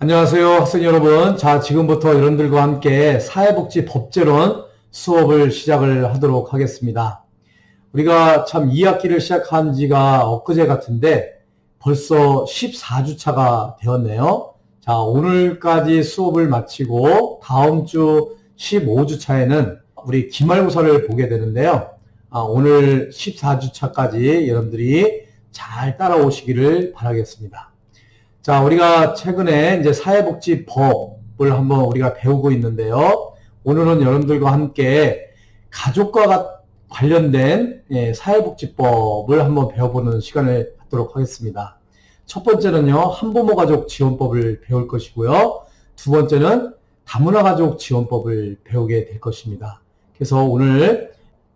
안녕하세요, 학생 여러분. 자, 지금부터 여러분들과 함께 사회복지 법제론 수업을 시작을 하도록 하겠습니다. 우리가 참 2학기를 시작한 지가 엊그제 같은데 벌써 14주차가 되었네요. 자, 오늘까지 수업을 마치고 다음 주 15주차에는 우리 기말고사를 보게 되는데요. 오늘 14주차까지 여러분들이 잘 따라오시기를 바라겠습니다. 자, 우리가 최근에 이제 사회복지법을 한번 우리가 배우고 있는데요. 오늘은 여러분들과 함께 가족과 관련된 사회복지법을 한번 배워보는 시간을 갖도록 하겠습니다. 첫 번째는요, 한부모 가족 지원법을 배울 것이고요. 두 번째는 다문화 가족 지원법을 배우게 될 것입니다. 그래서 오늘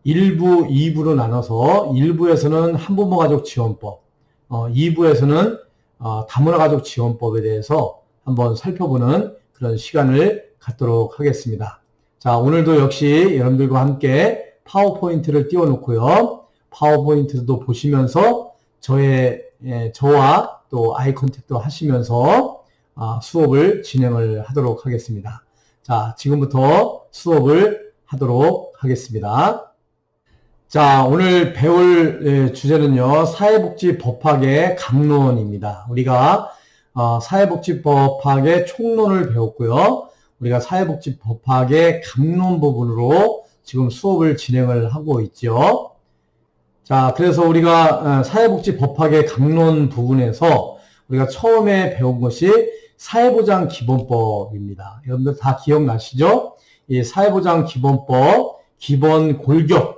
1부, 2부로 나눠서 1부에서는 한부모 가족 지원법, 2부에서는 다문화 가족 지원법에 대해서 한번 살펴보는 그런 시간을 갖도록 하겠습니다. 자, 오늘도 역시 여러분들과 함께 파워포인트를 띄워놓고요. 파워포인트도 보시면서 저와 또 아이 컨택도 하시면서 수업을 진행을 하도록 하겠습니다. 자, 지금부터 수업을 하도록 하겠습니다. 자, 오늘 배울 주제는요, 사회복지법학의 강론입니다. 우리가 사회복지법학의 총론을 배웠고요. 우리가 사회복지법학의 강론 부분으로 지금 수업을 진행을 하고 있죠. 자, 그래서 우리가 사회복지법학의 강론 부분에서 우리가 처음에 배운 것이 사회보장기본법입니다. 여러분들 다 기억나시죠? 이 사회보장기본법, 기본 골격,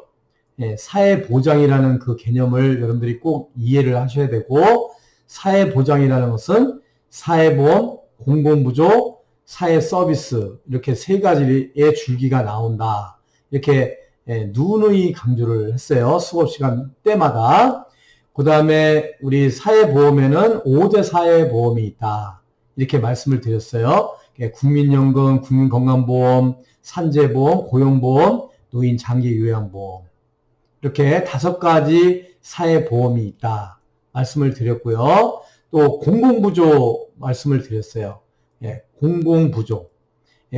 사회보장이라는 그 개념을 여러분들이 꼭 이해를 하셔야 되고, 사회보장이라는 것은 사회보험, 공공부조, 사회서비스 이렇게 세 가지의 줄기가 나온다. 이렇게 누누이 강조를 했어요. 수업 시간 때마다. 그 다음에 우리 사회보험에는 5대 사회보험이 있다. 이렇게 말씀을 드렸어요. 국민연금, 국민건강보험, 산재보험, 고용보험, 노인장기요양보험. 이렇게 5가지 사회보험이 있다 말씀을 드렸고요. 또 공공부조 말씀을 드렸어요. 공공부조.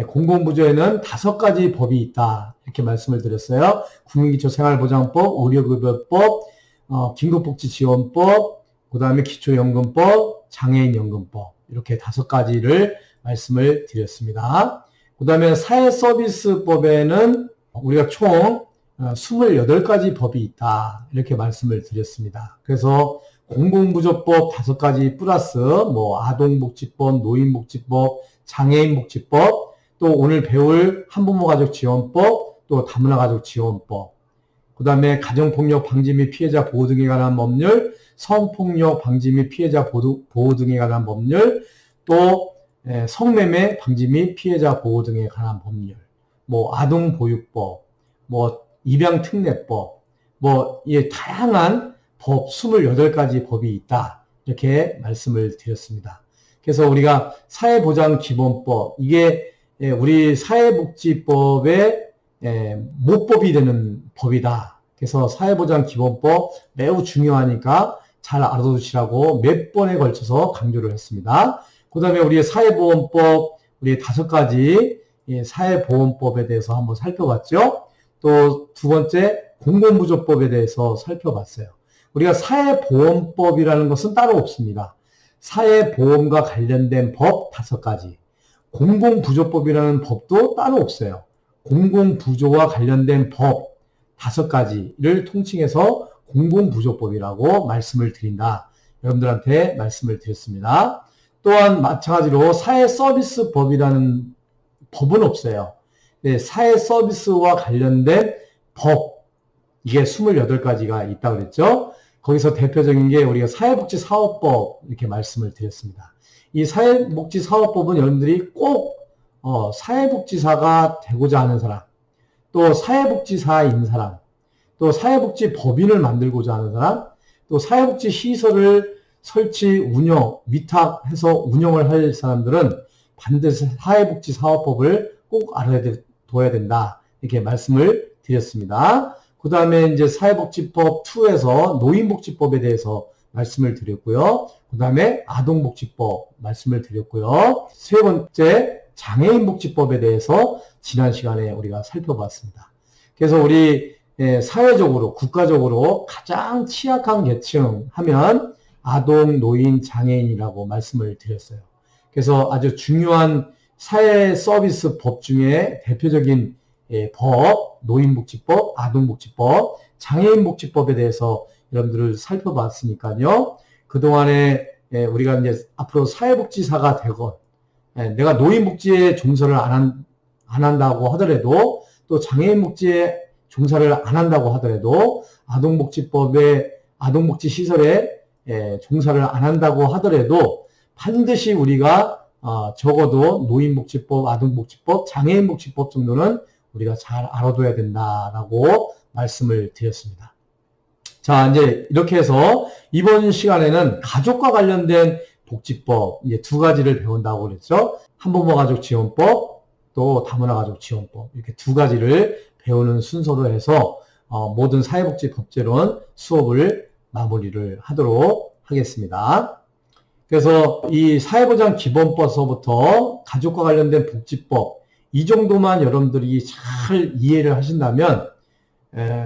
공공부조에는 5가지 법이 있다 이렇게 말씀을 드렸어요. 국민기초생활보장법, 의료급여법, 긴급복지지원법, 그 다음에 기초연금법, 장애인연금법 이렇게 5가지를 말씀을 드렸습니다. 그 다음에 사회서비스법에는 우리가 총 28가지 법이 있다 이렇게 말씀을 드렸습니다. 그래서 공공부조법 5가지 플러스 아동복지법, 노인복지법, 장애인복지법, 또 오늘 배울 한부모가족지원법, 또 다문화가족지원법, 그 다음에 가정폭력 방지 및 피해자 보호 등에 관한 법률, 성폭력 방지 및 피해자 보호 등에 관한 법률, 또 성매매 방지 및 피해자 보호 등에 관한 법률, 아동보육법, 입양특례법, 다양한 법 28가지 법이 있다. 이렇게 말씀을 드렸습니다. 그래서 우리가 사회보장기본법, 이게 우리 사회복지법의 모법이 되는 법이다. 그래서 사회보장기본법 매우 중요하니까 잘 알아두시라고 몇 번에 걸쳐서 강조를 했습니다. 그 다음에 우리 사회보험법, 우리 5가지 사회보험법에 대해서 한번 살펴봤죠. 또 두 번째 공공부조법에 대해서 살펴봤어요. 우리가 사회보험법이라는 것은 따로 없습니다. 사회보험과 관련된 법 5가지, 공공부조법이라는 법도 따로 없어요. 공공부조와 관련된 법 5가지를 통칭해서 공공부조법이라고 말씀을 드린다. 여러분들한테 말씀을 드렸습니다. 또한 마찬가지로 사회서비스법이라는 법은 없어요. 사회서비스와 관련된 법, 이게 28가지가 있다고 그랬죠. 거기서 대표적인 게 우리가 사회복지사업법 이렇게 말씀을 드렸습니다. 이 사회복지사업법은 여러분들이 꼭 사회복지사가 되고자 하는 사람, 또 사회복지사인 사람, 또 사회복지법인을 만들고자 하는 사람, 또 사회복지시설을 설치, 운영, 위탁해서 운영을 할 사람들은 반드시 사회복지사업법을 꼭 알아둬야 된다. 이렇게 말씀을 드렸습니다. 그 다음에 이제 사회복지법 2에서 노인복지법에 대해서 말씀을 드렸고요. 그 다음에 아동복지법 말씀을 드렸고요. 세 번째 장애인복지법에 대해서 지난 시간에 우리가 살펴봤습니다. 그래서 우리 사회적으로 국가적으로 가장 취약한 계층 하면 아동, 노인, 장애인이라고 말씀을 드렸어요. 그래서 아주 중요한 사회 서비스 법 중에 대표적인 법, 노인복지법, 아동복지법, 장애인복지법에 대해서 여러분들을 살펴봤으니까요. 그동안에 우리가 이제 앞으로 사회복지사가 되건 내가 노인복지에 종사를 안 한다고 하더라도 또 장애인복지에 종사를 안 한다고 하더라도 아동복지법에 아동복지시설에 종사를 안 한다고 하더라도 반드시 우리가 적어도 노인복지법, 아동복지법, 장애인복지법 정도는 우리가 잘 알아둬야 된다라고 말씀을 드렸습니다. 자, 이제 이렇게 해서 이번 시간에는 가족과 관련된 복지법 이제 두 가지를 배운다고 그랬죠. 한부모 가족 지원법, 또 다문화 가족 지원법 이렇게 두 가지를 배우는 순서로 해서 모든 사회복지 법제론 수업을 마무리를 하도록 하겠습니다. 그래서 이 사회보장 기본법서부터 가족과 관련된 복지법 이 정도만 여러분들이 잘 이해를 하신다면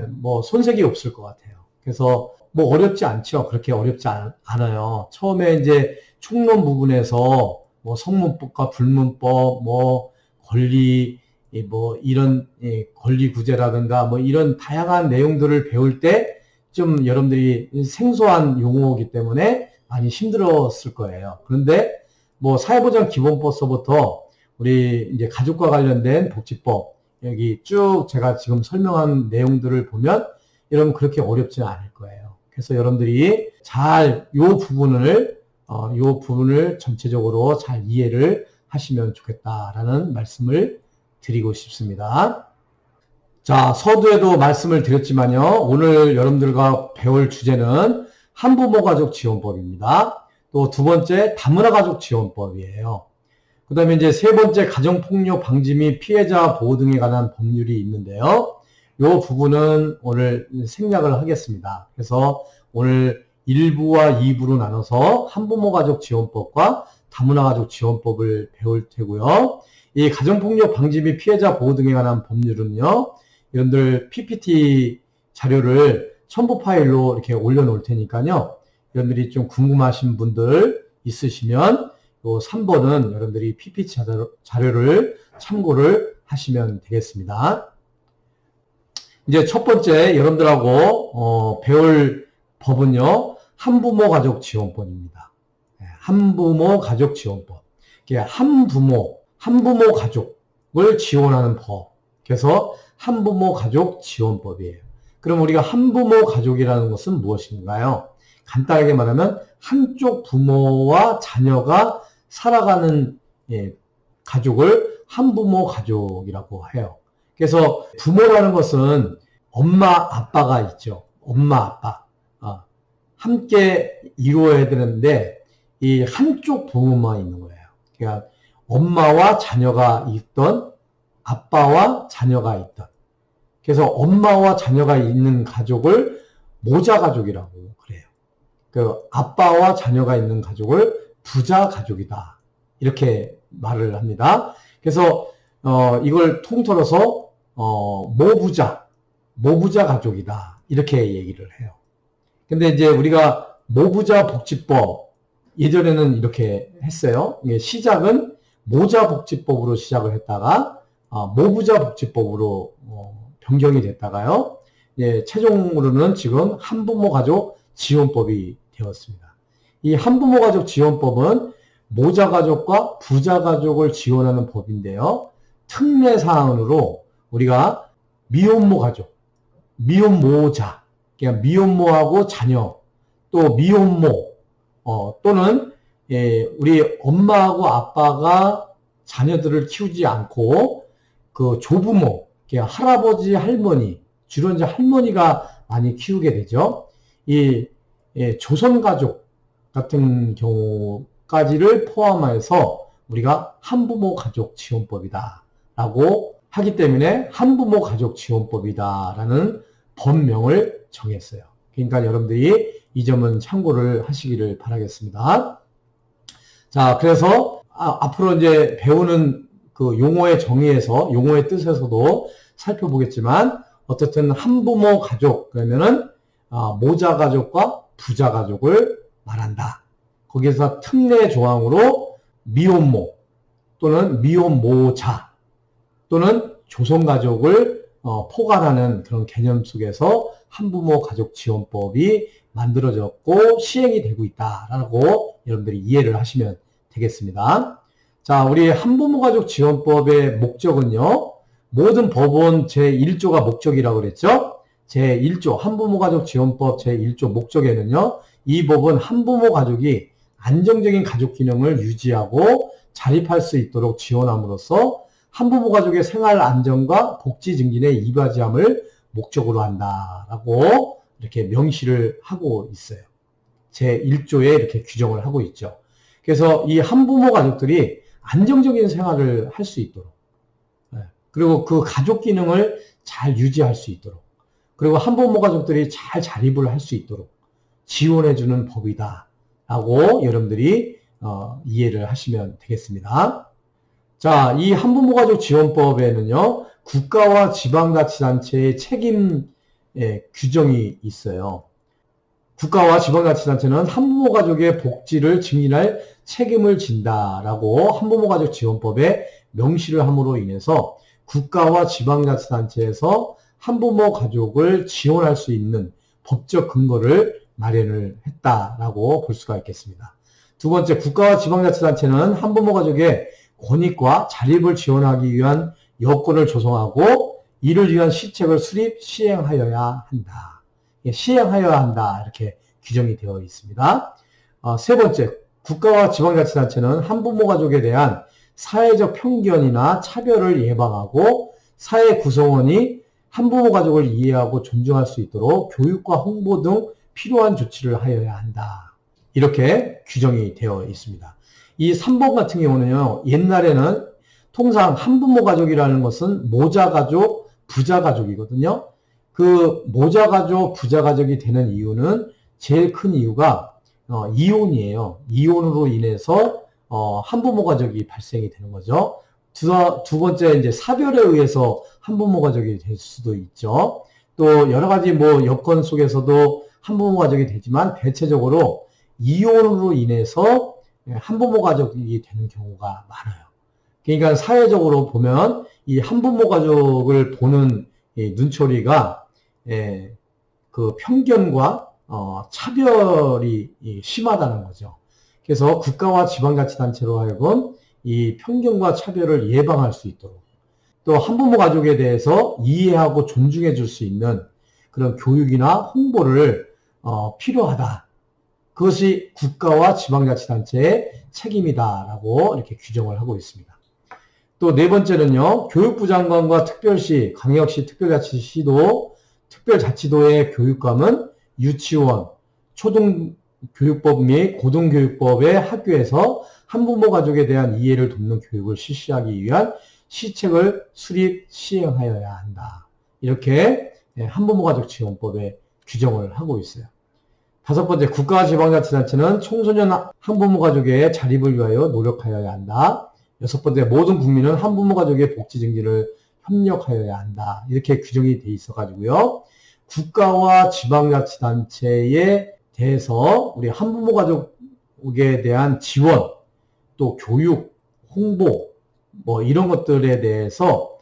뭐 손색이 없을 것 같아요. 그래서 뭐 어렵지 않죠. 그렇게 어렵지 않아요. 처음에 이제 총론 부분에서 뭐 성문법과 불문법, 뭐 권리, 뭐 이런 권리 구제라든가 뭐 이런 다양한 내용들을 배울 때 좀 여러분들이 생소한 용어이기 때문에 많이 힘들었을 거예요. 그런데 뭐 사회보장 기본법서부터 우리 이제 가족과 관련된 복지법 여기 쭉 제가 지금 설명한 내용들을 보면 여러분 그렇게 어렵지는 않을 거예요. 그래서 여러분들이 잘 요 부분을 전체적으로 잘 이해를 하시면 좋겠다라는 말씀을 드리고 싶습니다. 자, 서두에도 말씀을 드렸지만요. 오늘 여러분들과 배울 주제는 한부모 가족 지원법입니다. 또 두 번째 다문화 가족 지원법이에요. 그 다음에 이제 세 번째 가정폭력 방지 및 피해자 보호 등에 관한 법률이 있는데요. 이 부분은 오늘 생략을 하겠습니다. 그래서 오늘 1부와 2부로 나눠서 한부모 가족 지원법과 다문화 가족 지원법을 배울 테고요. 이 가정폭력 방지 및 피해자 보호 등에 관한 법률은요. 여러분들 PPT 자료를 첨부 파일로 이렇게 올려놓을 테니까요. 여러분들이 좀 궁금하신 분들 있으시면 요 3번은 여러분들이 PPT 자료를 참고를 하시면 되겠습니다. 이제 첫 번째 여러분들하고 배울 법은요. 한부모 가족 지원법입니다. 한부모 가족 지원법. 한부모 가족을 지원하는 법. 그래서 한부모 가족 지원법이에요. 그럼 우리가 한부모 가족이라는 것은 무엇인가요? 간단하게 말하면 한쪽 부모와 자녀가 살아가는 가족을 한부모 가족이라고 해요. 그래서 부모라는 것은 엄마, 아빠가 있죠. 엄마, 아빠. 함께 이루어야 되는데 이 한쪽 부모만 있는 거예요. 그러니까 엄마와 자녀가 있던 아빠와 자녀가 있던 그래서 엄마와 자녀가 있는 가족을 모자 가족이라고 그래요. 그 아빠와 자녀가 있는 가족을 부자 가족이다. 이렇게 말을 합니다. 그래서 이걸 통틀어서 모부자 가족이다. 이렇게 얘기를 해요. 근데 이제 우리가 모부자 복지법 예전에는 이렇게 했어요. 이게 시작은 모자 복지법으로 시작을 했다가 모부자 복지법으로 변경이 됐다가요. 최종으로는 지금 한부모 가족 지원법이 되었습니다. 이 한부모 가족 지원법은 모자 가족과 부자 가족을 지원하는 법인데요. 특례 사항으로 우리가 미혼모 가족, 미혼모자, 그러니까 미혼모하고 자녀, 또 미혼모, 또는 우리 엄마하고 아빠가 자녀들을 키우지 않고 그 조부모, 할아버지, 할머니, 주로 이제 할머니가 많이 키우게 되죠. 이 조선가족 같은 경우까지를 포함해서 우리가 한부모 가족 지원법이다 라고 하기 때문에 한부모 가족 지원법이다 라는 법명을 정했어요. 그러니까 여러분들이 이 점은 참고를 하시기를 바라겠습니다. 자, 그래서 앞으로 이제 배우는 그 용어의 정의에서, 용어의 뜻에서도 살펴보겠지만, 어쨌든 한부모 가족, 그러면은 모자 가족과 부자 가족을 말한다. 거기서 특례 조항으로 미혼모 또는 미혼모자 또는 조선가족을 포괄하는 그런 개념 속에서 한부모 가족 지원법이 만들어졌고 시행이 되고 있다라고 여러분들이 이해를 하시면 되겠습니다. 자, 우리 한부모 가족 지원법의 목적은요, 모든 법원 제1조가 목적이라고 그랬죠? 제1조 한부모 가족 지원법 제1조 목적에는요, 이 법은 한부모 가족이 안정적인 가족 기능을 유지하고 자립할 수 있도록 지원함으로써 한부모 가족의 생활 안정과 복지 증진에 이바지함을 목적으로 한다라고 이렇게 명시를 하고 있어요. 제1조에 이렇게 규정을 하고 있죠. 그래서 이 한부모 가족들이 안정적인 생활을 할 수 있도록, 그리고 그 가족 기능을 잘 유지할 수 있도록, 그리고 한부모 가족들이 잘 자립을 할 수 있도록 지원해주는 법이다 라고 여러분들이 이해를 하시면 되겠습니다. 자, 이 한부모 가족 지원법에는요, 국가와 지방자치단체의 책임 규정이 있어요. 국가와 지방자치단체는 한부모 가족의 복지를 증진할 책임을 진다라고 한부모 가족 지원법에 명시를 함으로 인해서 국가와 지방자치단체에서 한부모 가족을 지원할 수 있는 법적 근거를 마련을 했다라고 볼 수가 있겠습니다. 두 번째, 국가와 지방자치단체는 한부모 가족의 권익과 자립을 지원하기 위한 여건을 조성하고 이를 위한 시책을 수립, 시행하여야 한다. 시행하여야 한다. 이렇게 규정이 되어 있습니다. 세 번째, 국가와 지방자치단체는 한부모 가족에 대한 사회적 편견이나 차별을 예방하고 사회 구성원이 한부모 가족을 이해하고 존중할 수 있도록 교육과 홍보 등 필요한 조치를 하여야 한다. 이렇게 규정이 되어 있습니다. 이 3번 같은 경우는요, 옛날에는 통상 한부모 가족이라는 것은 모자 가족, 부자 가족이거든요. 그 모자 가족, 부자 가족이 되는 이유는 제일 큰 이유가 이혼이에요. 이혼으로 인해서 한부모 가족이 발생이 되는 거죠. 두 번째, 이제 사별에 의해서 한부모 가족이 될 수도 있죠. 또 여러 가지 뭐 여건 속에서도 한부모 가족이 되지만 대체적으로 이혼으로 인해서 한부모 가족이 되는 경우가 많아요. 그러니까 사회적으로 보면 이 한부모 가족을 보는 이 눈초리가 그 편견과 차별이 심하다는 거죠. 그래서 국가와 지방자치단체로 하여금 이 편견과 차별을 예방할 수 있도록 또 한부모 가족에 대해서 이해하고 존중해 줄 수 있는 그런 교육이나 홍보를 필요하다. 그것이 국가와 지방자치단체의 책임이다라고 이렇게 규정을 하고 있습니다. 또 네 번째는요, 교육부 장관과 특별시, 광역시, 특별자치시도, 특별자치도의 교육감은 유치원, 초등교육법 및 고등교육법의 학교에서 한부모 가족에 대한 이해를 돕는 교육을 실시하기 위한 시책을 수립, 시행하여야 한다. 이렇게 한부모 가족 지원법에 규정을 하고 있어요. 다섯 번째, 국가와 지방자치단체는 청소년 한부모 가족의 자립을 위하여 노력하여야 한다. 여섯 번째, 모든 국민은 한부모 가족의 복지 증진을 협력하여야 한다. 이렇게 규정이 돼 있어가지고요. 국가와 지방자치단체에 대해서 우리 한부모 가족에 대한 지원, 또 교육, 홍보, 뭐 이런 것들에 대해서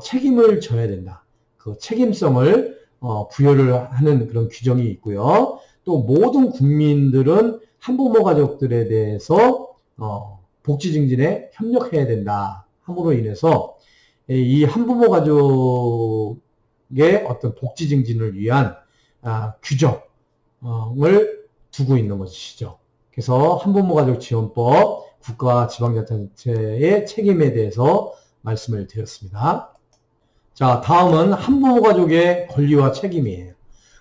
책임을 져야 된다. 그 책임성을 부여를 하는 그런 규정이 있고요. 또 모든 국민들은 한부모 가족들에 대해서 복지 증진에 협력해야 된다. 함으로 인해서 이 한부모 가족의 어떤 복지 증진을 위한 규정을 두고 있는 것이죠. 그래서 한부모 가족 지원법, 국가와 지방자치단체의 책임에 대해서 말씀을 드렸습니다. 자, 다음은 한부모 가족의 권리와 책임이에요.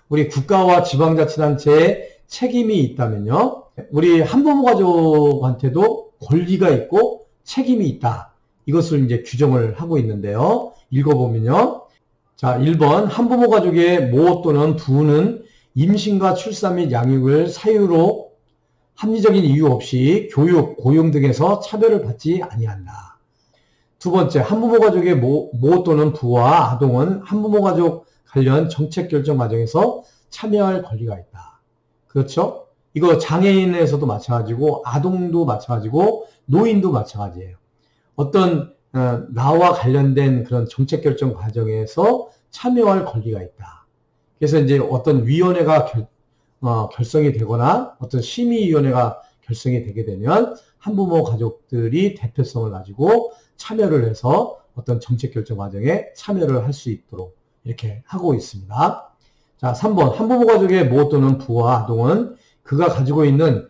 우리 국가와 지방자치단체에 책임이 있다면요, 우리 한부모 가족한테도 권리가 있고 책임이 있다. 이것을 이제 규정을 하고 있는데요. 읽어보면요. 자, 1번, 한부모 가족의 모 또는 부는 임신과 출산 및 양육을 사유로 합리적인 이유 없이 교육, 고용 등에서 차별을 받지 아니한다. 두 번째, 한부모 가족의 모 또는 부와 아동은 한부모 가족 관련 정책 결정 과정에서 참여할 권리가 있다. 그렇죠? 이거 장애인에서도 마찬가지고 아동도 마찬가지고 노인도 마찬가지예요. 어떤 나와 관련된 그런 정책 결정 과정에서 참여할 권리가 있다. 그래서 이제 어떤 위원회가 결성이 되거나 어떤 심의위원회가 결성이 되게 되면 한부모 가족들이 대표성을 가지고 참여를 해서 어떤 정책 결정 과정에 참여를 할 수 있도록 이렇게 하고 있습니다. 자, 3번. 한부모 가족의 모 또는 부와 아동은 그가 가지고 있는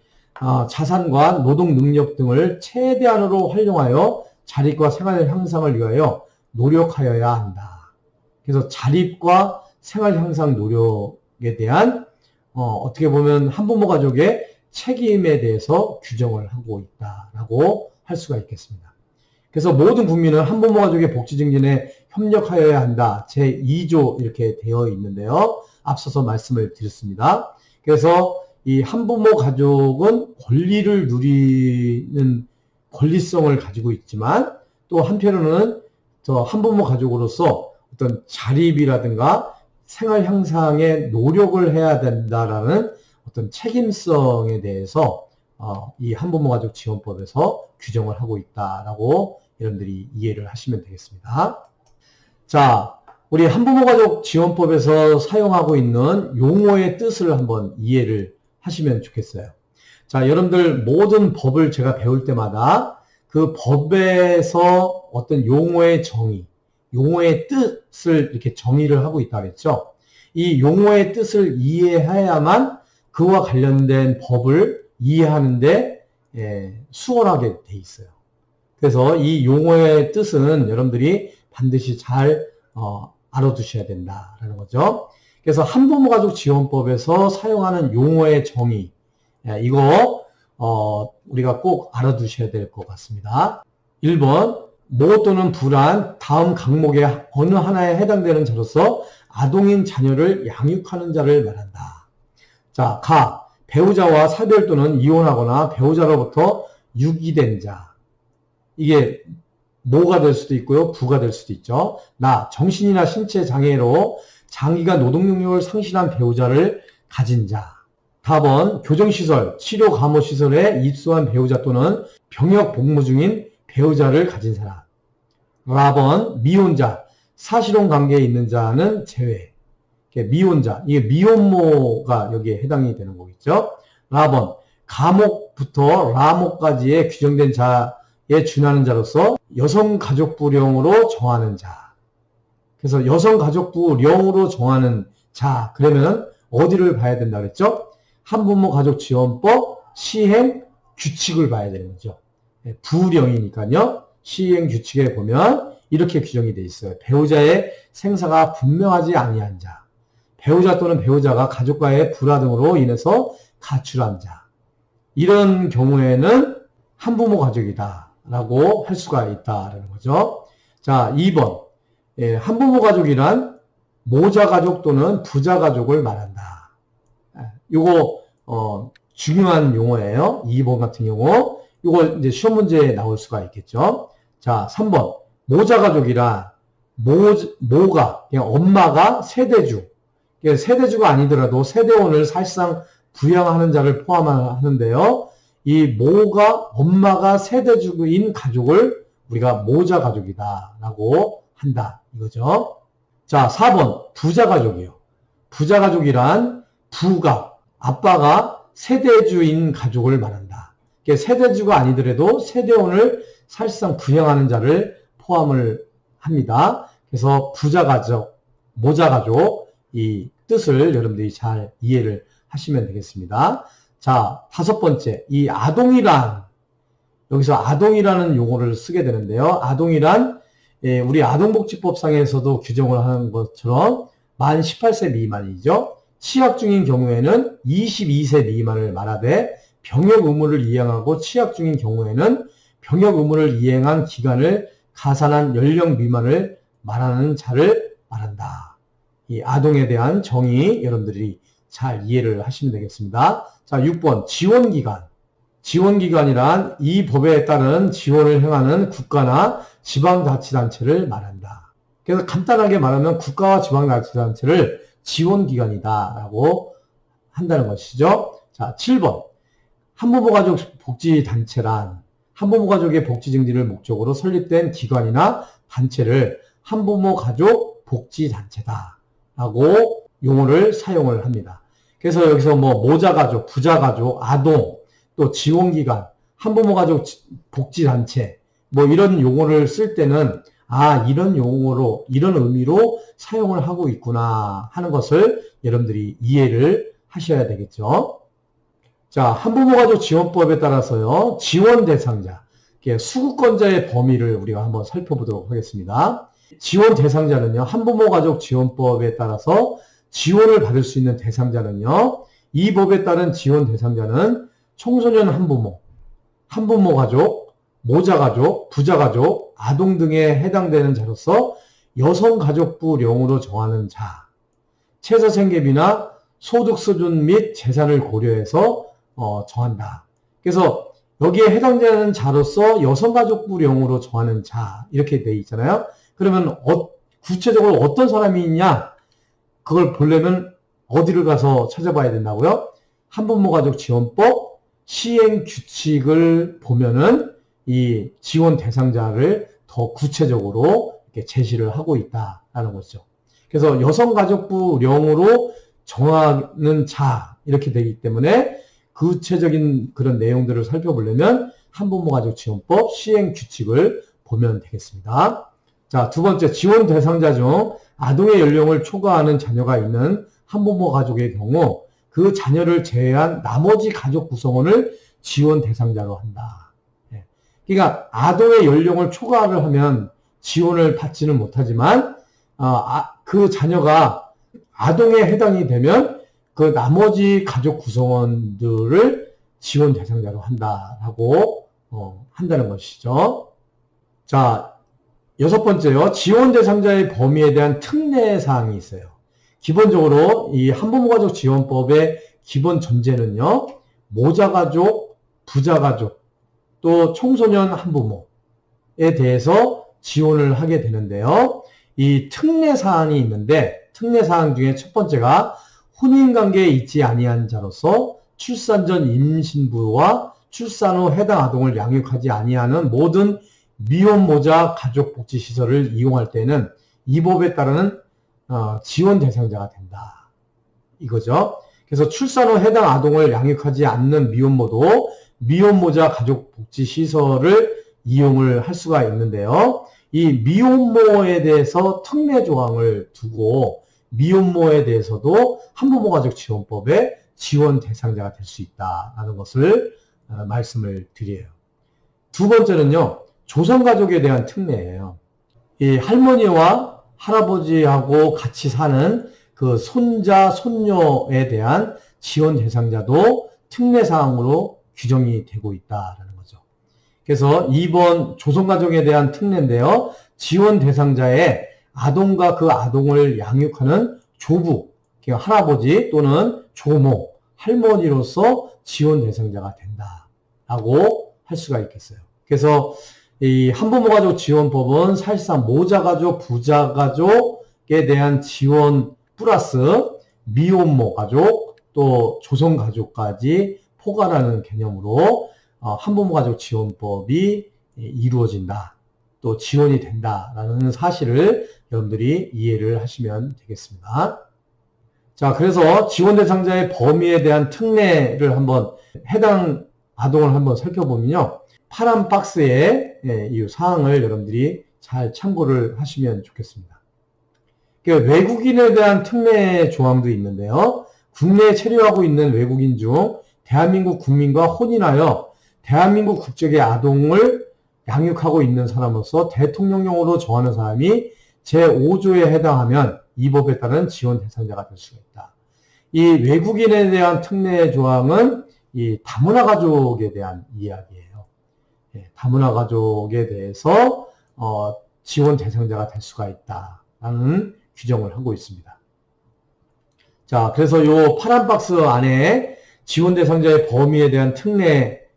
자산과 노동 능력 등을 최대한으로 활용하여 자립과 생활 향상을 위하여 노력하여야 한다. 그래서 자립과 생활 향상 노력에 대한 어떻게 보면 한부모 가족의 책임에 대해서 규정을 하고 있다라고 할 수가 있겠습니다. 그래서 모든 국민은 한부모 가족의 복지 증진에 협력하여야 한다. 제2조 이렇게 되어 있는데요. 앞서서 말씀을 드렸습니다. 그래서 이 한부모 가족은 권리를 누리는 권리성을 가지고 있지만 또 한편으로는 저 한부모 가족으로서 어떤 자립이라든가 생활 향상에 노력을 해야 된다라는 어떤 책임성에 대해서 이 한부모 가족 지원법에서 규정을 하고 있다라고 여러분들이 이해를 하시면 되겠습니다. 자, 우리 한부모 가족 지원법에서 사용하고 있는 용어의 뜻을 한번 이해를 하시면 좋겠어요. 자, 여러분들 모든 법을 제가 배울 때마다 그 법에서 어떤 용어의 정의, 용어의 뜻을 이렇게 정의를 하고 있다 그랬죠. 이 용어의 뜻을 이해해야만 그와 관련된 법을 이해하는데 수월하게 돼 있어요. 그래서 이 용어의 뜻은 여러분들이 반드시 잘 알아두셔야 된다라는 거죠. 그래서 한부모 가족 지원법에서 사용하는 용어의 정의, 이거 우리가 꼭 알아두셔야 될 것 같습니다. 1번, 모 또는 부란 다음 강목의 어느 하나에 해당되는 자로서 아동인 자녀를 양육하는 자를 말한다. 자, 가, 배우자와 사별 또는 이혼하거나 배우자로부터 유기된 자. 이게 모가 될 수도 있고요, 부가 될 수도 있죠. 나, 정신이나 신체 장애로 장기가 노동 능력을 상실한 배우자를 가진 자. 4번, 교정시설, 치료 감호시설에 입소한 배우자 또는 병역 복무 중인 배우자를 가진 사람. 4번, 미혼자, 사실혼 관계에 있는 자는 제외. 미혼자, 이게 미혼모가 여기에 해당이 되는 거겠죠. 4번, 가목부터 라목까지의 규정된 자에 준하는 자로서 여성가족부령으로 정하는 자. 그래서 여성가족부령으로 정하는 자, 그러면 어디를 봐야 된다 그랬죠? 한부모 가족 지원법 시행 규칙을 봐야 되는 거죠. 부령이니까요. 시행 규칙에 보면 이렇게 규정이 되어 있어요. 배우자의 생사가 분명하지 아니한 자, 배우자 또는 배우자가 가족과의 불화 등으로 인해서 가출한 자, 이런 경우에는 한부모 가족이다 라고 할 수가 있다라는 거죠. 자, 2번, 한부모 가족이란 모자 가족 또는 부자 가족을 말한다. 요거 중요한 용어예요. 2번 같은 경우 요거 이제 시험 문제에 나올 수가 있겠죠. 자, 3번, 모자 가족이라 모가 그냥 엄마가 세대주, 세대주가 아니더라도 세대원을 사실상 부양하는 자를 포함하는데요. 이 모가 엄마가 세대주인 가족을 우리가 모자 가족이다라고 한다 이거죠. 자, 4번, 부자 가족이요. 부자 가족이란 부가 아빠가 세대주인 가족을 말한다. 세대주가 아니더라도 세대원을 사실상 부양하는 자를 포함을 합니다. 그래서 부자 가족, 모자 가족 이 뜻을 여러분들이 잘 이해를 하시면 되겠습니다. 자, 5번째, 이 아동이란, 여기서 아동이라는 용어를 쓰게 되는데요. 아동이란 우리 아동복지법상에서도 규정을 하는 것처럼 만 18세 미만이죠. 취약 중인 경우에는 22세 미만을 말하되 병역 의무를 이행하고 취약 중인 경우에는 병역 의무를 이행한 기간을 가산한 연령 미만을 말하는 자를 말한다. 이 아동에 대한 정의 여러분들이 잘 이해를 하시면 되겠습니다. 자, 6번 지원기관. 지원기관이란 이 법에 따른 지원을 행하는 국가나 지방자치단체를 말한다. 그래서 간단하게 말하면 국가와 지방자치단체를 지원기관이다라고 한다는 것이죠. 자, 7번. 한부모가족 복지단체란 한부모가족의 복지 증진을 목적으로 설립된 기관이나 단체를 한부모가족 복지단체다라고 용어를 사용을 합니다. 그래서 여기서 뭐 모자가족, 부자가족, 아동, 또 지원기관, 한부모가족 복지단체 뭐 이런 용어를 쓸 때는 이런 용어로 이런 의미로 사용을 하고 있구나 하는 것을 여러분들이 이해를 하셔야 되겠죠. 자, 한부모가족 지원법에 따라서요, 지원 대상자, 수급권자의 범위를 우리가 한번 살펴보도록 하겠습니다. 지원 대상자는요, 한부모가족 지원법에 따라서 지원을 받을 수 있는 대상자는요, 이 법에 따른 지원 대상자는 청소년 한부모, 한부모가족, 모자가족, 부자가족, 아동 등에 해당되는 자로서 여성가족부령으로 정하는 자, 최저생계비나 소득 수준 및 재산을 고려해서 정한다. 그래서 여기에 해당되는 자로서 여성가족부령으로 정하는 자 이렇게 돼 있잖아요. 그러면 구체적으로 어떤 사람이 있냐? 그걸 보려면 어디를 가서 찾아봐야 된다고요? 한부모가족 지원법 시행규칙을 보면은 이 지원 대상자를 더 구체적으로 이렇게 제시를 하고 있다라는 거죠. 그래서 여성가족부령으로 정하는 자 이렇게 되기 때문에 구체적인 그런 내용들을 살펴보려면 한부모가족 지원법 시행규칙을 보면 되겠습니다. 자, 두 번째 지원 대상자 중 아동의 연령을 초과하는 자녀가 있는 한부모 가족의 경우 그 자녀를 제외한 나머지 가족 구성원을 지원 대상자로 한다. 그러니까 아동의 연령을 초과를 하면 지원을 받지는 못하지만 그 자녀가 아동에 해당이 되면 그 나머지 가족 구성원들을 지원 대상자로 한다라고 한다는 것이죠. 자, 여섯 번째요. 지원 대상자의 범위에 대한 특례 사항이 있어요. 기본적으로 이 한부모가족 지원법의 기본 전제는요. 모자가족, 부자가족, 또 청소년 한부모에 대해서 지원을 하게 되는데요. 이 특례 사항이 있는데 특례 사항 중에 첫 번째가 혼인관계에 있지 아니한 자로서 출산 전 임신부와 출산 후 해당 아동을 양육하지 아니하는 모든 미혼모자 가족복지시설을 이용할 때는 이 법에 따르는 지원 대상자가 된다. 이거죠. 그래서 출산 후 해당 아동을 양육하지 않는 미혼모도 미혼모자 가족복지시설을 이용을 할 수가 있는데요. 이 미혼모에 대해서 특례 조항을 두고 미혼모에 대해서도 한부모가족 지원법의 지원 대상자가 될 수 있다는 것을 말씀을 드려요. 두 번째는요. 조선가족에 대한 특례예요. 이 할머니와 할아버지하고 같이 사는 그 손자, 손녀에 대한 지원 대상자도 특례사항으로 규정이 되고 있다는 거죠. 그래서 2번 조선가족에 대한 특례인데요. 지원 대상자의 아동과 그 아동을 양육하는 조부, 할아버지 또는 조모, 할머니로서 지원 대상자가 된다라고 할 수가 있겠어요. 그래서 이 한부모가족 지원법은 사실상 모자가족, 부자가족에 대한 지원 플러스 미혼모 가족, 또 조선가족까지 포괄하는 개념으로 한부모가족 지원법이 이루어진다. 또 지원이 된다라는 사실을 여러분들이 이해를 하시면 되겠습니다. 자, 그래서 지원 대상자의 범위에 대한 특례를 한번 해당 아동을 한번 살펴보면요. 파란 박스에 이 사항을 여러분들이 잘 참고를 하시면 좋겠습니다. 외국인에 대한 특례 조항도 있는데요. 국내에 체류하고 있는 외국인 중 대한민국 국민과 혼인하여 대한민국 국적의 아동을 양육하고 있는 사람으로서 대통령령으로 정하는 사람이 제5조에 해당하면 이 법에 따른 지원 대상자가 될 수가 있다. 이 외국인에 대한 특례 조항은 이 다문화 가족에 대한 이야기예요. 다문화 가족에 대해서 지원 대상자가 될 수가 있다라는 규정을 하고 있습니다. 자, 그래서 요 파란 박스 안에 지원 대상자의 범위에 대한 특례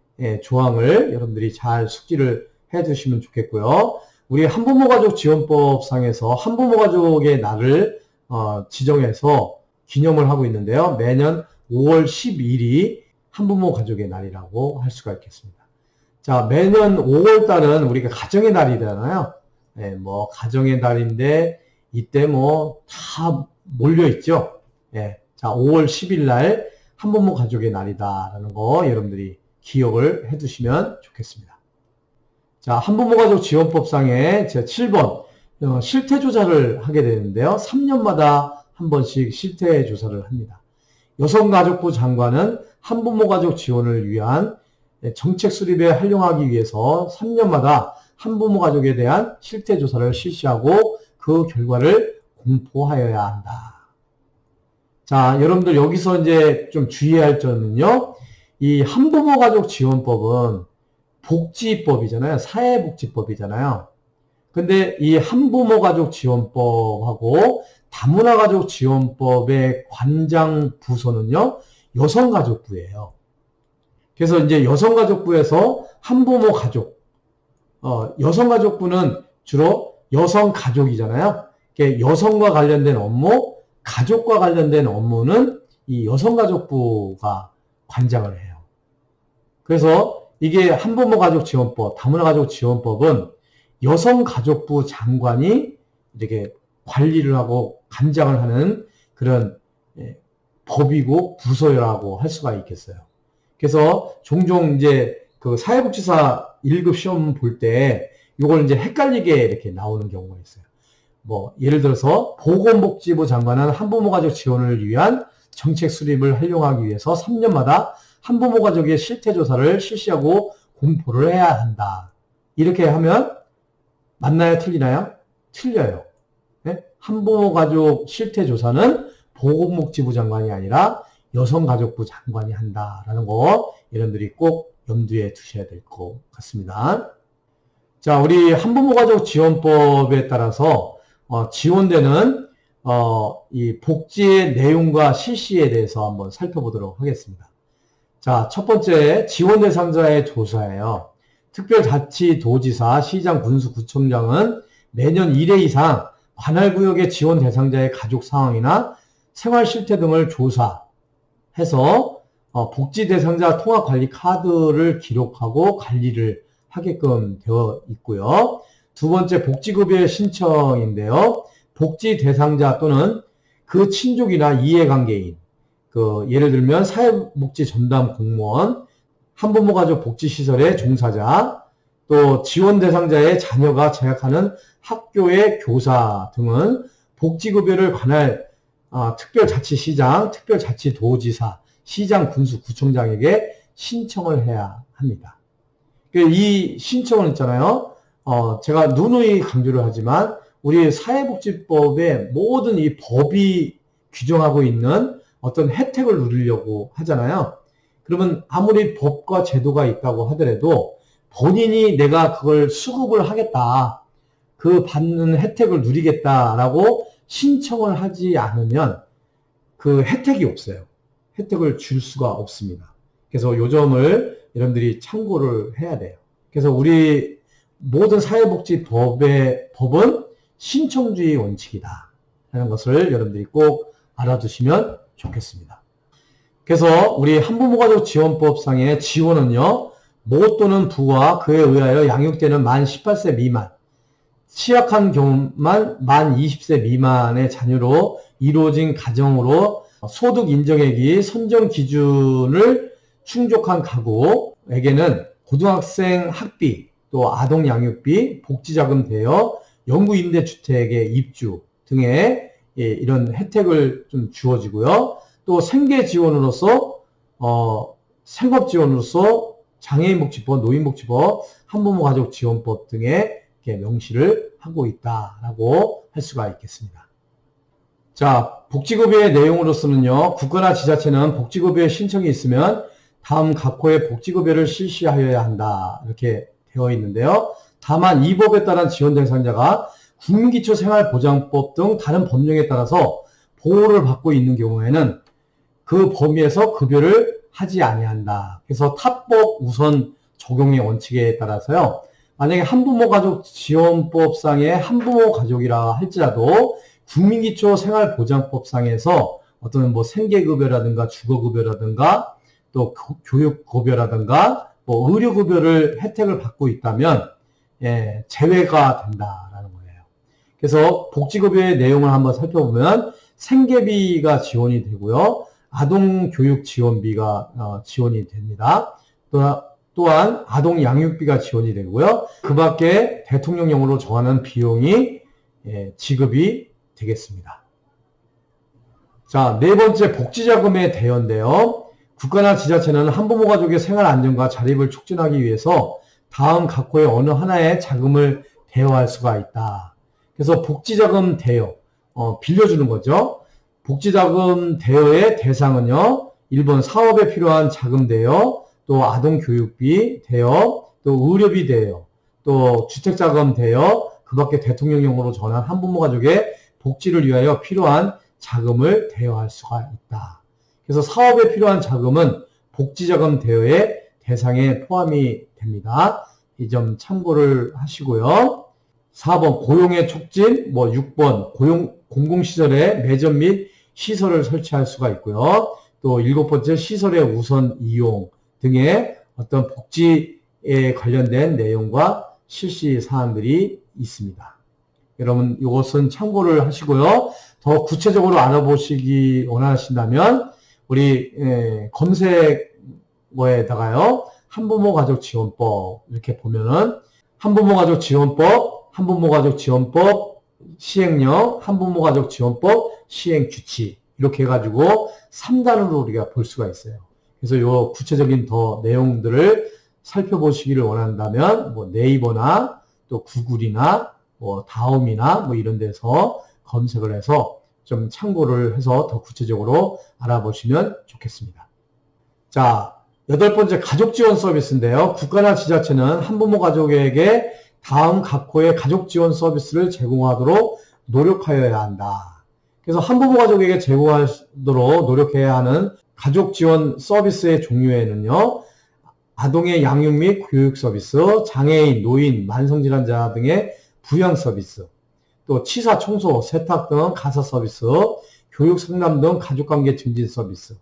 조항을 여러분들이 잘 숙지를 해 두시면 좋겠고요. 우리 한부모 가족 지원법 상에서 한부모 가족의 날을 지정해서 기념을 하고 있는데요. 매년 5월 12일이 한부모 가족의 날이라고 할 수가 있겠습니다. 자, 매년 5월 달은 우리가 가정의 날이잖아요. 네, 뭐 가정의 날인데 이때 뭐 다 몰려 있죠. 네, 자, 5월 10일 날 한부모 가족의 날이다라는 거 여러분들이 기억을 해두시면 좋겠습니다. 자, 한부모 가족 지원법상의 제 7번 실태조사를 하게 되는데요. 3년마다 한 번씩 실태조사를 합니다. 여성가족부 장관은 한부모 가족 지원을 위한 정책 수립에 활용하기 위해서 3년마다 한부모 가족에 대한 실태조사를 실시하고 그 결과를 공포하여야 한다. 자, 여러분들 여기서 이제 좀 주의할 점은요. 이 한부모 가족 지원법은 복지법이잖아요. 사회복지법이잖아요. 근데 이 한부모 가족 지원법하고 다문화 가족 지원법의 관장 부서는요. 여성가족부예요. 그래서 이제 여성가족부에서 한부모 가족, 여성가족부는 주로 여성가족이잖아요. 여성과 관련된 업무, 가족과 관련된 업무는 이 여성가족부가 관장을 해요. 그래서 이게 한부모 가족 지원법, 다문화 가족 지원법은 여성가족부 장관이 이렇게 관리를 하고 관장을 하는 그런 법이고 부서라고 할 수가 있겠어요. 그래서 종종 이제 그 사회복지사 1급 시험 볼 때 이걸 이제 헷갈리게 이렇게 나오는 경우가 있어요. 뭐 예를 들어서 보건복지부 장관은 한부모 가족 지원을 위한 정책 수립을 활용하기 위해서 3년마다 한부모 가족의 실태조사를 실시하고 공포를 해야 한다. 이렇게 하면 맞나요? 틀리나요? 틀려요. 네? 한부모 가족 실태조사는 보건복지부 장관이 아니라 여성가족부 장관이 한다라는 거 여러분들이 꼭 염두에 두셔야 될 것 같습니다. 자, 우리 한부모 가족 지원법에 따라서 지원되는 이 복지의 내용과 실시에 대해서 한번 살펴보도록 하겠습니다. 자, 첫 번째 지원 대상자의 조사예요. 특별자치도지사, 시장, 군수, 구청장은 매년 1회 이상 관할 구역의 지원 대상자의 가족 상황이나 생활 실태 등을 조사해서 복지 대상자 통합 관리 카드를 기록하고 관리를 하게끔 되어 있고요. 두 번째 복지급여 신청인데요. 복지 대상자 또는 그 친족이나 이해관계인, 예를 들면 사회복지 전담 공무원, 한부모 가족 복지시설의 종사자, 또 지원 대상자의 자녀가 재학하는 학교의 교사 등은 복지급여를 관할 특별자치시장, 특별자치도지사, 시장, 군수, 구청장에게 신청을 해야 합니다. 이 신청은 있잖아요. 제가 누누이 강조를 하지만 우리 사회복지법의 모든 이 법이 규정하고 있는 어떤 혜택을 누리려고 하잖아요. 그러면 아무리 법과 제도가 있다고 하더라도 본인이 내가 그걸 수급을 하겠다, 그 받는 혜택을 누리겠다라고 신청을 하지 않으면 그 혜택이 없어요. 혜택을 줄 수가 없습니다. 그래서 요 점을 여러분들이 참고를 해야 돼요. 그래서 우리 모든 사회복지법은 신청주의 원칙이다 하는 것을 여러분들이 꼭 알아두시면 좋겠습니다. 그래서 우리 한부모가족 지원법상의 지원은요, 모 또는 부와 그에 의하여 양육되는 만 18세 미만, 취약한 경우만 만 20세 미만의 자녀로 이루어진 가정으로 소득 인정액이 선정 기준을 충족한 가구에게는 고등학생 학비, 또 아동 양육비, 복지자금 대여, 영구임대주택의 입주 등의 이런 혜택을 좀 주어지고요. 또 생계지원으로서 생업지원으로서 장애인복지법, 노인복지법, 한부모가족지원법 등의 명시를 하고 있다라고 할 수가 있겠습니다. 자, 복지급여의 내용으로서는요, 국가나 지자체는 복지급여의 신청이 있으면 다음 각 호의 복지급여를 실시하여야 한다 이렇게 되어 있는데요. 다만 이 법에 따른 지원 대상자가 국민기초생활보장법 등 다른 법령에 따라서 보호를 받고 있는 경우에는 그 범위에서 급여를 하지 아니한다. 그래서 타법 우선 적용의 원칙에 따라서요. 만약에 한부모가족지원법상의 한부모 가족이라 할지라도 국민기초생활보장법상에서 어떤 뭐 생계급여라든가 주거급여라든가 또 교육급여라든가 뭐 의료급여를 혜택을 받고 있다면 제외가 된다라는 거예요. 그래서 복지급여의 내용을 한번 살펴보면 생계비가 지원이 되고요. 아동교육지원비가 지원이 됩니다. 또한 아동양육비가 지원이 되고요. 그 밖에 대통령령으로 정하는 비용이 지급이 되겠습니다. 자, 네 번째 복지자금의 대여인데요. 국가나 지자체는 한부모 가족의 생활 안정과 자립을 촉진하기 위해서 다음 각호의 어느 하나의 자금을 대여할 수가 있다. 그래서 복지자금 대여, 빌려주는 거죠. 복지자금 대여의 대상은요, 1번 사업에 필요한 자금 대여, 또 아동교육비 대여, 또 의료비 대여, 또 주택자금 대여, 그 밖에 대통령령으로 정한 한부모 가족의 복지를 위하여 필요한 자금을 대여할 수가 있다. 그래서 사업에 필요한 자금은 복지자금 대여의 대상에 포함이 됩니다. 이 점 참고를 하시고요. 4번 고용의 촉진, 6번 공공시설의 매점 및 시설을 설치할 수가 있고요. 또 7번째 시설의 우선 이용 등의 어떤 복지에 관련된 내용과 실시 사항들이 있습니다. 여러분 이것은 참고를 하시고요. 더 구체적으로 알아보시기 원하신다면 우리 검색어에다가요. 한부모가족지원법 이렇게 보면은 한부모가족지원법, 한부모가족지원법 시행령, 한부모가족지원법 시행규칙 이렇게 해가지고 3단으로 우리가 볼 수가 있어요. 그래서 요 구체적인 더 내용들을 살펴보시기를 원한다면 네이버나 또 구글이나 다음이나 이런 데서 검색을 해서 좀 참고를 해서 더 구체적으로 알아보시면 좋겠습니다. 자, 8번째 가족지원 서비스인데요. 국가나 지자체는 한부모 가족에게 다음 각호의 가족지원 서비스를 제공하도록 노력하여야 한다. 그래서 한부모 가족에게 제공하도록 노력해야 하는 가족지원 서비스의 종류에는요. 아동의 양육 및 교육 서비스, 장애인, 노인, 만성질환자 등의 부양 서비스, 또 치사, 청소, 세탁 등 가사 서비스, 교육 상담 등 가족관계 증진 서비스,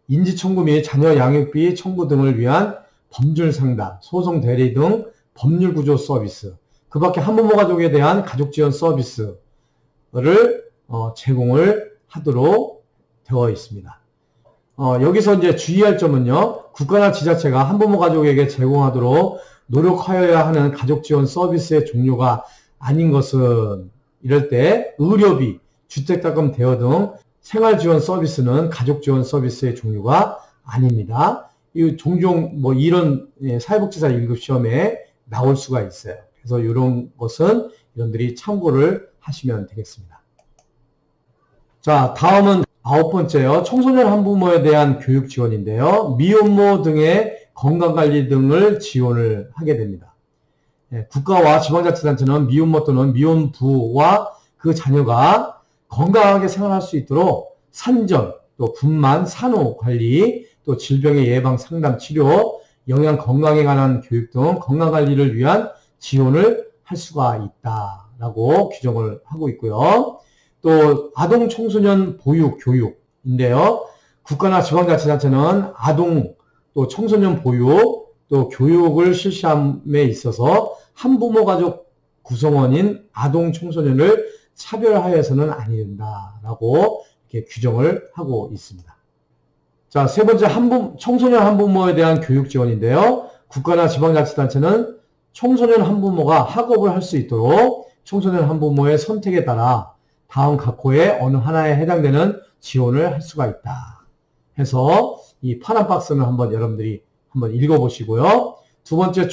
인지청구 및 자녀 양육비 청구 등을 위한 법률 상담, 소송 대리 등 법률 구조 서비스, 그 밖에 한부모 가족에 대한 가족지원 서비스를 제공을 하도록 되어 있습니다. 여기서 이제 주의할 점은요, 국가나 지자체가 한부모 가족에게 제공하도록 노력하여야 하는 가족지원 서비스의 종류가 아닌 것은 이럴 때 의료비, 주택자금 대여 등 생활지원 서비스는 가족지원 서비스의 종류가 아닙니다. 이 종종 이런 사회복지사 1급 시험에 나올 수가 있어요. 그래서 이런 것은 여러분들이 참고를 하시면 되겠습니다. 자, 다음은 9번째요. 청소년 한부모에 대한 교육 지원인데요. 미혼모 등의 건강관리 등을 지원을 하게 됩니다. 국가와 지방자치단체는 미혼모 또는 미혼부와 그 자녀가 건강하게 생활할 수 있도록 산전, 또 분만, 산후 관리, 또 질병의 예방, 상담, 치료, 영양 건강에 관한 교육 등 건강관리를 위한 지원을 할 수가 있다라고 규정을 하고 있고요. 또 아동 청소년 보육 교육인데요. 국가나 지방자치단체는 아동 또 청소년 보육 또 교육을 실시함에 있어서 한부모 가족 구성원인 아동 청소년을 차별하여서는 아니 된다라고 이렇게 규정을 하고 있습니다. 자, 세 번째 청소년 한부모에 대한 교육 지원인데요. 국가나 지방자치단체는 청소년 한부모가 학업을 할 수 있도록 청소년 한부모의 선택에 따라 다음 각호의 어느 하나에 해당되는 지원을 할 수가 있다. 해서 이 파란 박스는 여러분들이 한번 읽어보시고요. 두 번째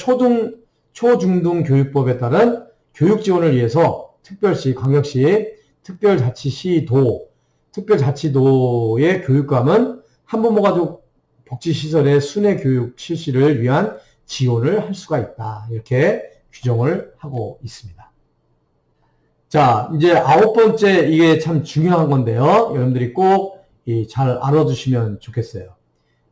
초중등 교육법에 따른 교육 지원을 위해서 특별시, 광역시, 특별자치시도, 특별자치도의 교육감은 한부모 가족 복지시설의 순회 교육 실시를 위한 지원을 할 수가 있다. 이렇게 규정을 하고 있습니다. 자, 이제 9번째, 이게 참 중요한 건데요. 여러분들이 꼭 잘 알아두시면 좋겠어요.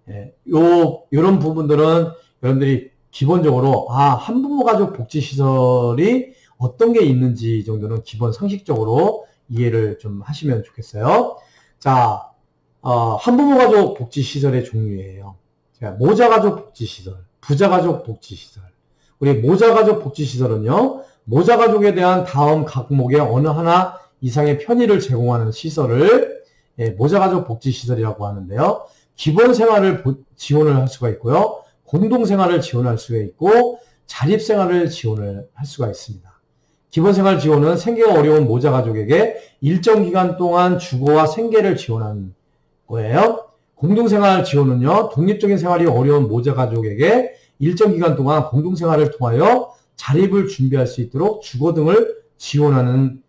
예, 요런 부분들은 여러분들이 기본적으로, 한부모 가족 복지시설이 어떤 게 있는지 정도는 기본 상식적으로 이해를 좀 하시면 좋겠어요. 자, 한부모 가족 복지시설의 종류예요. 자, 모자가족 복지시설, 부자가족 복지시설. 우리 모자가족 복지시설은요, 모자가족에 대한 다음 각목의 어느 하나 이상의 편의를 제공하는 시설을 모자가족 복지시설이라고 하는데요. 기본생활을 지원을 할 수가 있고요. 공동생활을 지원할 수가 있고 자립생활을 지원을 할 수가 있습니다. 기본생활 지원은 생계가 어려운 모자가족에게 일정 기간 동안 주거와 생계를 지원하는 거예요. 공동생활 지원은요, 독립적인 생활이 어려운 모자가족에게 일정 기간 동안 공동생활을 통하여 자립을 준비할 수 있도록 주거 등을 지원하는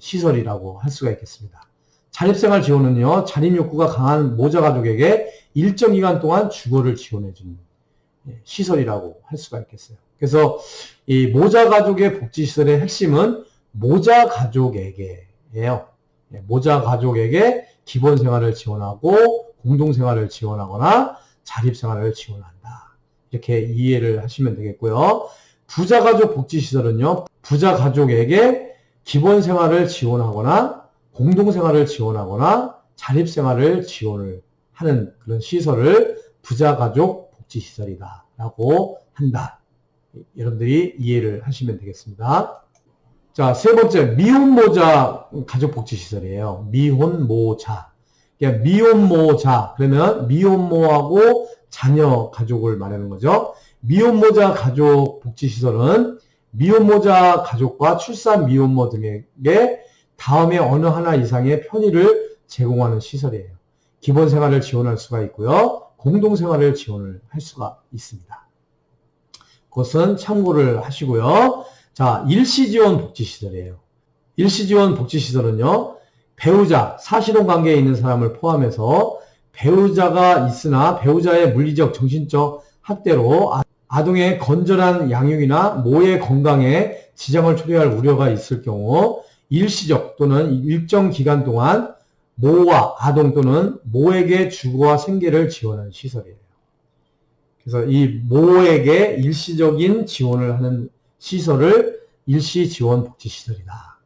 시설이라고 할 수가 있겠습니다. 자립생활 지원은요, 자립 욕구가 강한 모자가족에게 일정 기간 동안 주거를 지원해주는 시설이라고 할 수가 있겠어요. 그래서 이 모자가족의 복지시설의 핵심은 모자가족에게예요. 모자가족에게 기본생활을 지원하고 공동생활을 지원하거나 자립생활을 지원한다. 이렇게 이해를 하시면 되겠고요. 부자가족 복지시설은요, 부자가족에게 기본생활을 지원하거나 공동생활을 지원하거나 자립생활을 지원을 하는 그런 시설을 부자가족 복지시설이다 라고 한다. 여러분들이 이해를 하시면 되겠습니다. 자, 세 번째, 미혼모자 가족복지시설이에요. 미혼모자. 그러니까 미혼모자, 그러면 미혼모하고 자녀 가족을 말하는 거죠. 미혼모자 가족복지시설은 미혼모자 가족과 출산 미혼모 등에게 다음에 어느 하나 이상의 편의를 제공하는 시설이에요. 기본생활을 지원할 수가 있고요. 공동생활을 지원을 할 수가 있습니다. 그것은 참고를 하시고요. 자, 일시지원 복지시설이에요. 일시지원 복지시설은요, 배우자, 사실혼 관계에 있는 사람을 포함해서 배우자가 있으나 배우자의 물리적, 정신적 학대로 아동의 건전한 양육이나 모의 건강에 지장을 초래할 우려가 있을 경우 일시적 또는 일정 기간 동안 모와 아동 또는 모에게 주거와 생계를 지원하는 시설이에요. 그래서 이 모에게 일시적인 지원을 하는 시설을 일시지원 복지시설이다.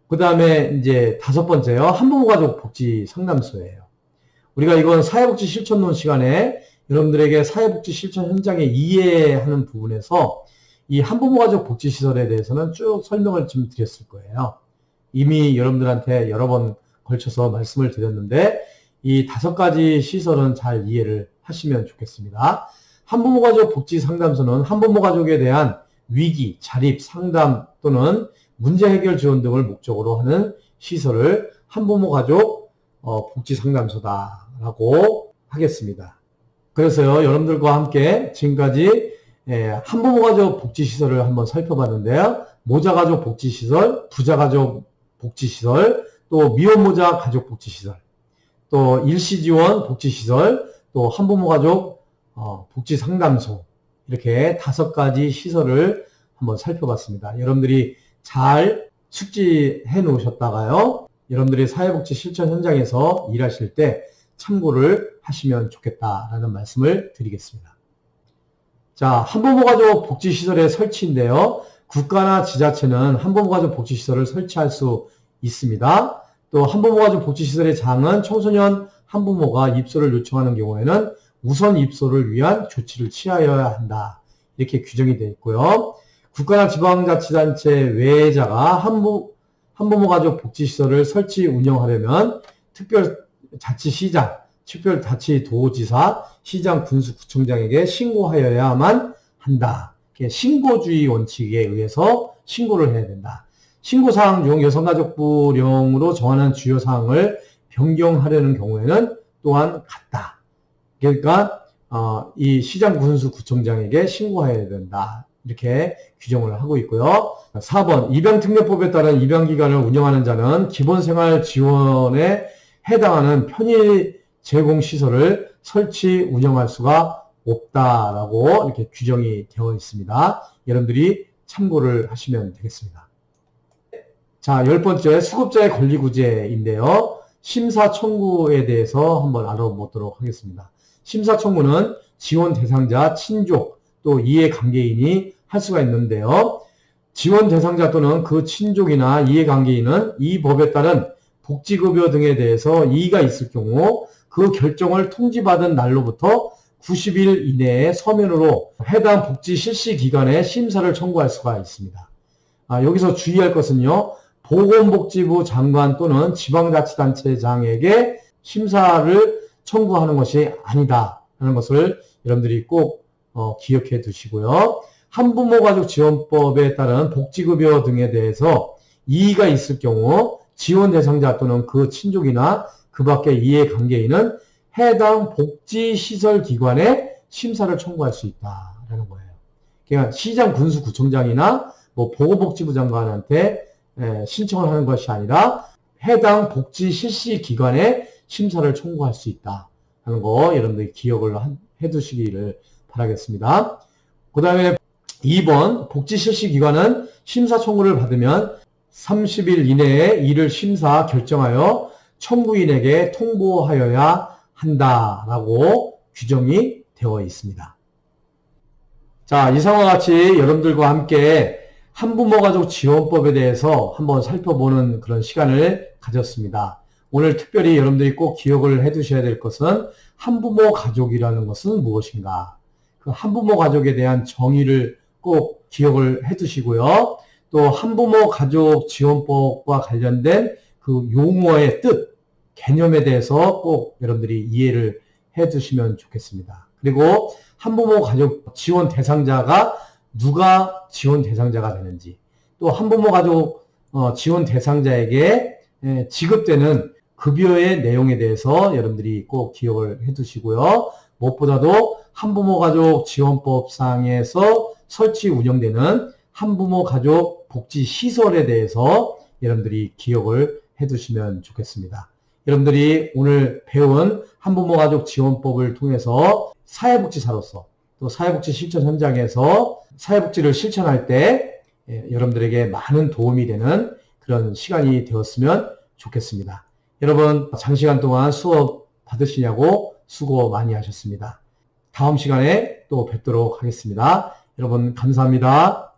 그 다음에 이제 다섯 번째요. 한부모가족 복지 상담소예요. 우리가 이건 사회복지 실천론 시간에 여러분들에게 사회복지 실천 현장에 이해하는 부분에서 이 한부모가족 복지시설에 대해서는 쭉 설명을 좀 드렸을 거예요. 이미 여러분들한테 여러 번 걸쳐서 말씀을 드렸는데 이 다섯 가지 시설은 잘 이해를 하시면 좋겠습니다. 한부모가족 복지 상담소는 한부모가족에 대한 위기, 자립, 상담 또는 문제 해결 지원 등을 목적으로 하는 시설을 한부모가족 복지 상담소다라고 하겠습니다. 그래서요, 여러분들과 함께 지금까지 한부모가족 복지시설을 한번 살펴봤는데요. 모자가족 복지시설, 부자가족 복지시설, 또 미혼모자 가족 복지시설, 또 일시지원 복지시설, 또 한부모가족 복지상담소, 이렇게 다섯 가지 시설을 한번 살펴봤습니다. 여러분들이 잘 숙지해 놓으셨다가요, 여러분들이 사회복지 실천 현장에서 일하실 때 참고를 하시면 좋겠다라는 말씀을 드리겠습니다. 자, 한부모가족 복지시설의 설치인데요. 국가나 지자체는 한부모가족 복지시설을 설치할 수 있습니다. 또 한부모가족 복지시설의 장은 청소년 한부모가 입소를 요청하는 경우에는 우선 입소를 위한 조치를 취하여야 한다. 이렇게 규정이 되어 있고요. 국가나 지방자치단체 외자가 한부모가족 복지시설을 설치 운영하려면 특별자치시장, 특별자치도지사, 시장, 군수, 구청장에게 신고하여야만 한다. 신고주의 원칙에 의해서 신고를 해야 된다. 신고사항 중 여성가족부령으로 정하는 주요 사항을 변경하려는 경우에는 또한 같다. 그러니까 이 시장, 군수, 구청장에게 신고해야 된다. 이렇게 규정을 하고 있고요. 4번 입양특례법에 따른 입양기관을 운영하는 자는 기본생활 지원에 해당하는 편의 제공시설을 설치 운영할 수가 없다라고 이렇게 규정이 되어 있습니다. 여러분들이 참고를 하시면 되겠습니다. 자, 10번째 수급자의 권리구제인데요. 심사 청구에 대해서 한번 알아보도록 하겠습니다. 심사 청구는 지원 대상자, 친족, 또 이해관계인이 할 수가 있는데요. 지원 대상자 또는 그 친족이나 이해관계인은 이 법에 따른 복지급여 등에 대해서 이의가 있을 경우 그 결정을 통지받은 날로부터 90일 이내에 서면으로 해당 복지 실시 기관에 심사를 청구할 수가 있습니다. 여기서 주의할 것은요. 보건복지부 장관 또는 지방자치단체장에게 심사를 청구하는 것이 아니다 하는 것을 여러분들이 꼭 기억해 두시고요. 한부모가족지원법에 따른 복지급여 등에 대해서 이의가 있을 경우 지원 대상자 또는 그 친족이나 그 밖의 이해관계인은 해당 복지시설기관에 심사를 청구할 수 있다라는 거예요. 그러니까 시장 군수구청장이나 보건복지부 장관한테 신청을 하는 것이 아니라 해당 복지 실시 기관에 심사를 청구할 수 있다 하는 거 여러분들이 기억을 해 두시기를 바라겠습니다. 그 다음에 2번 복지 실시 기관은 심사 청구를 받으면 30일 이내에 이를 심사 결정하여 청구인에게 통보하여야 한다라고 규정이 되어 있습니다. 자, 이상과 같이 여러분들과 함께 한부모가족지원법에 대해서 한번 살펴보는 그런 시간을 가졌습니다. 오늘 특별히 여러분들이 꼭 기억을 해 두셔야 될 것은 한부모 가족이라는 것은 무엇인가? 그 한부모 가족에 대한 정의를 꼭 기억을 해 두시고요. 또 한부모 가족 지원법과 관련된 그 용어의 뜻, 개념에 대해서 꼭 여러분들이 이해를 해 두시면 좋겠습니다. 그리고 한부모 가족 지원 대상자가 누가 지원 대상자가 되는지, 또 한부모 가족 지원 대상자에게 지급되는 급여의 내용에 대해서 여러분들이 꼭 기억을 해 두시고요. 무엇보다도 한부모 가족 지원법상에서 설치 운영되는 한부모 가족 복지 시설에 대해서 여러분들이 기억을 해 두시면 좋겠습니다. 여러분들이 오늘 배운 한부모 가족 지원법을 통해서 사회복지사로서 또 사회복지 실천 현장에서 사회복지를 실천할 때 여러분들에게 많은 도움이 되는 그런 시간이 되었으면 좋겠습니다. 여러분 장시간 동안 수업 받으시냐고 수고 많이 하셨습니다. 다음 시간에 또 뵙도록 하겠습니다. 여러분 감사합니다.